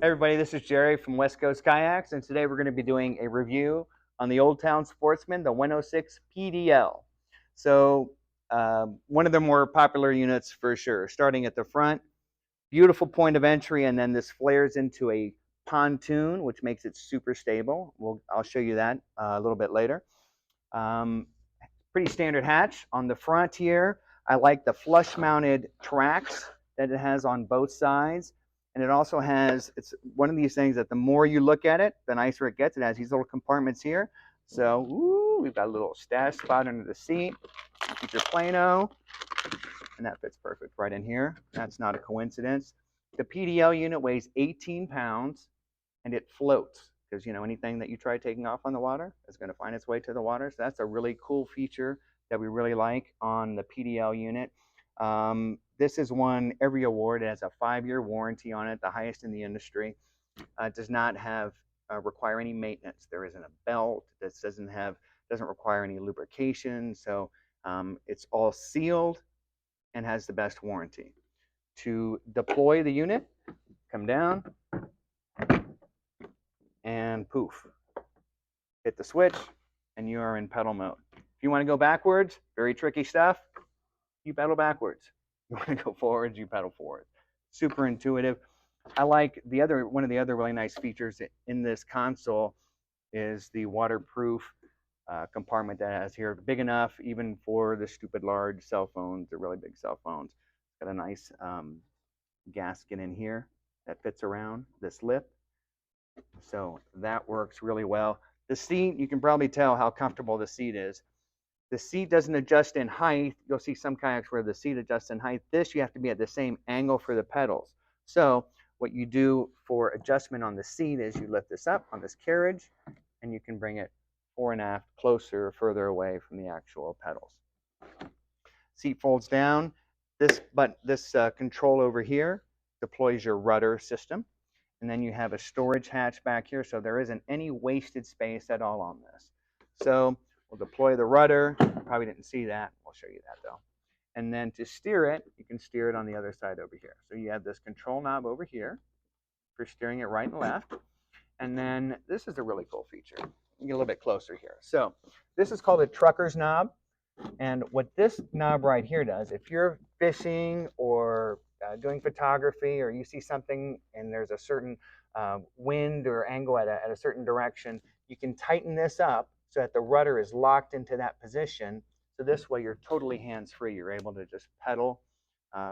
Hey everybody, this is Jerry from West Coast Kayaks, and today we're going to be doing a review on the Old Town Sportsman, the 106 PDL. So, one of the more popular units for sure. Starting at the front, beautiful point of entry, and then this flares into a pontoon, which makes it super stable. I'll show you that a little bit later. Um, Pretty standard hatch on the front here. I like the flush mounted tracks that it has on both sides. And it also has, it's one of these things that the more you look at it, the nicer it gets. It has these little compartments here. So, we've got a little stash spot under the seat. Keep your Plano, and that fits perfect right in here. That's not a coincidence. The PDL unit weighs 18 pounds and it floats because anything that you try taking off on the water is going to find its way to the water. So that's a really cool feature that we really like on the PDL unit. This has won every award. It has a 5-year warranty on it, the highest in the industry. It does not have require any maintenance. There isn't a belt. This doesn't require any lubrication. So it's all sealed and has the best warranty. To deploy the unit, come down and poof, hit the switch, and you are in pedal mode. If you want to go backwards, very tricky stuff, you pedal backwards. You want to go forwards, you pedal forward. Super intuitive. I like one of the other really nice features in this console is the waterproof compartment that it has here. Big enough even for the stupid large cell phones, the really big cell phones. It's got a nice gasket in here that fits around this lip. So that works really well. The seat, you can probably tell how comfortable the seat is. The seat doesn't adjust in height. You'll see some kayaks where the seat adjusts in height. This, you have to be at the same angle for the pedals. So what you do for adjustment on the seat is you lift this up on this carriage, and you can bring it fore and aft, closer, further away from the actual pedals. Seat folds down. This control over here deploys your rudder system. And then you have a storage hatch back here, so there isn't any wasted space at all on this. So we'll deploy the rudder. Probably didn't see that. We'll show you that though. And then to steer it, you can steer it on the other side over here. So you have this control knob over here for steering it right and left. And then this is a really cool feature. Get a little bit closer here. So this is called a trucker's knob. And what this knob right here does, if you're fishing or doing photography, or you see something and there's a certain wind or angle at a certain direction, you can tighten this up so that the rudder is locked into that position. So this way you're totally hands-free. You're able to just pedal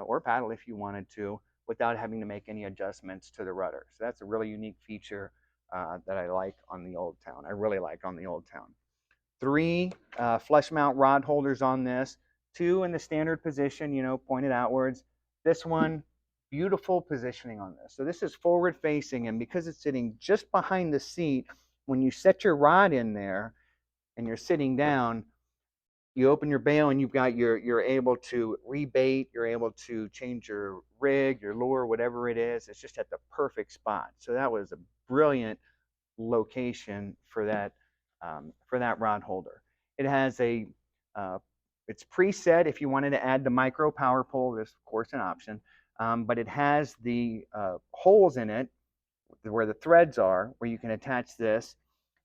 or paddle if you wanted to without having to make any adjustments to the rudder. So that's a really unique feature that I like on the Old Town. I really like on the Old Town. 3 flush mount rod holders on this, 2 in the standard position, pointed outwards. This one, beautiful positioning on this. So this is forward facing, and because it's sitting just behind the seat, when you set your rod in there and you're sitting down, you open your bail and you're able to rebait, you're able to change your rig, your lure, whatever it is. It's just at the perfect spot. So that was a brilliant location for that rod holder. It has it's preset if you wanted to add the micro power pole. There's of course an option, but it has the holes in it where the threads are, where you can attach this,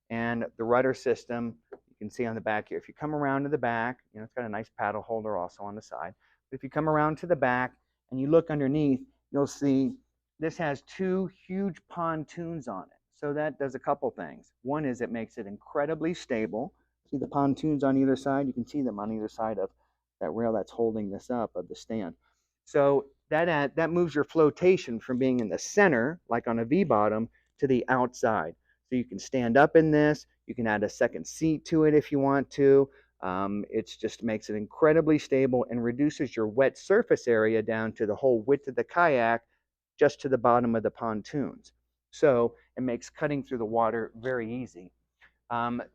and the rudder system you can see on the back here. If you come around to the back, it's got a nice paddle holder also on the side. But if you come around to the back and you look underneath, you'll see this has 2 huge pontoons on it. So that does a couple things. One is it makes it incredibly stable. See the pontoons on either side? You can see them on either side of that rail that's holding this up of the stand. So that moves your flotation from being in the center, like on a V-bottom, to the outside. So you can stand up in this. You can add a second seat to it if you want to. It just makes it incredibly stable and reduces your wet surface area down to the whole width of the kayak, just to the bottom of the pontoons. So it makes cutting through the water very easy.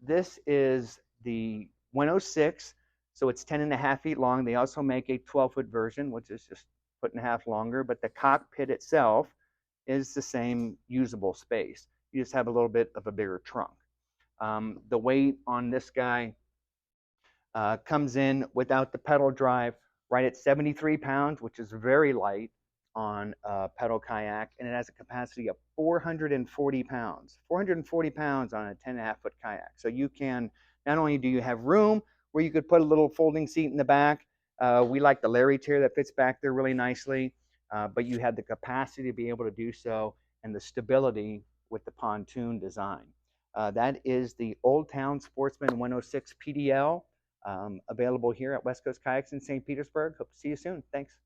This is the 106, so it's 10.5 feet long. They also make a 12-foot version, which is just a 1.5 longer, but the cockpit itself is the same usable space. You just have a little bit of a bigger trunk. The weight on this guy comes in without the pedal drive right at 73 pounds, which is very light on a pedal kayak, and it has a capacity of 440 pounds. 440 pounds on a 10.5-foot kayak. So you can, not only do you have room where you could put a little folding seat in the back, we like the Larry chair that fits back there really nicely, but you have the capacity to be able to do so and the stability with the pontoon design. That is the Old Town Sportsman 106 PDL, available here at West Coast Kayaks in St. Petersburg. Hope to see you soon. Thanks.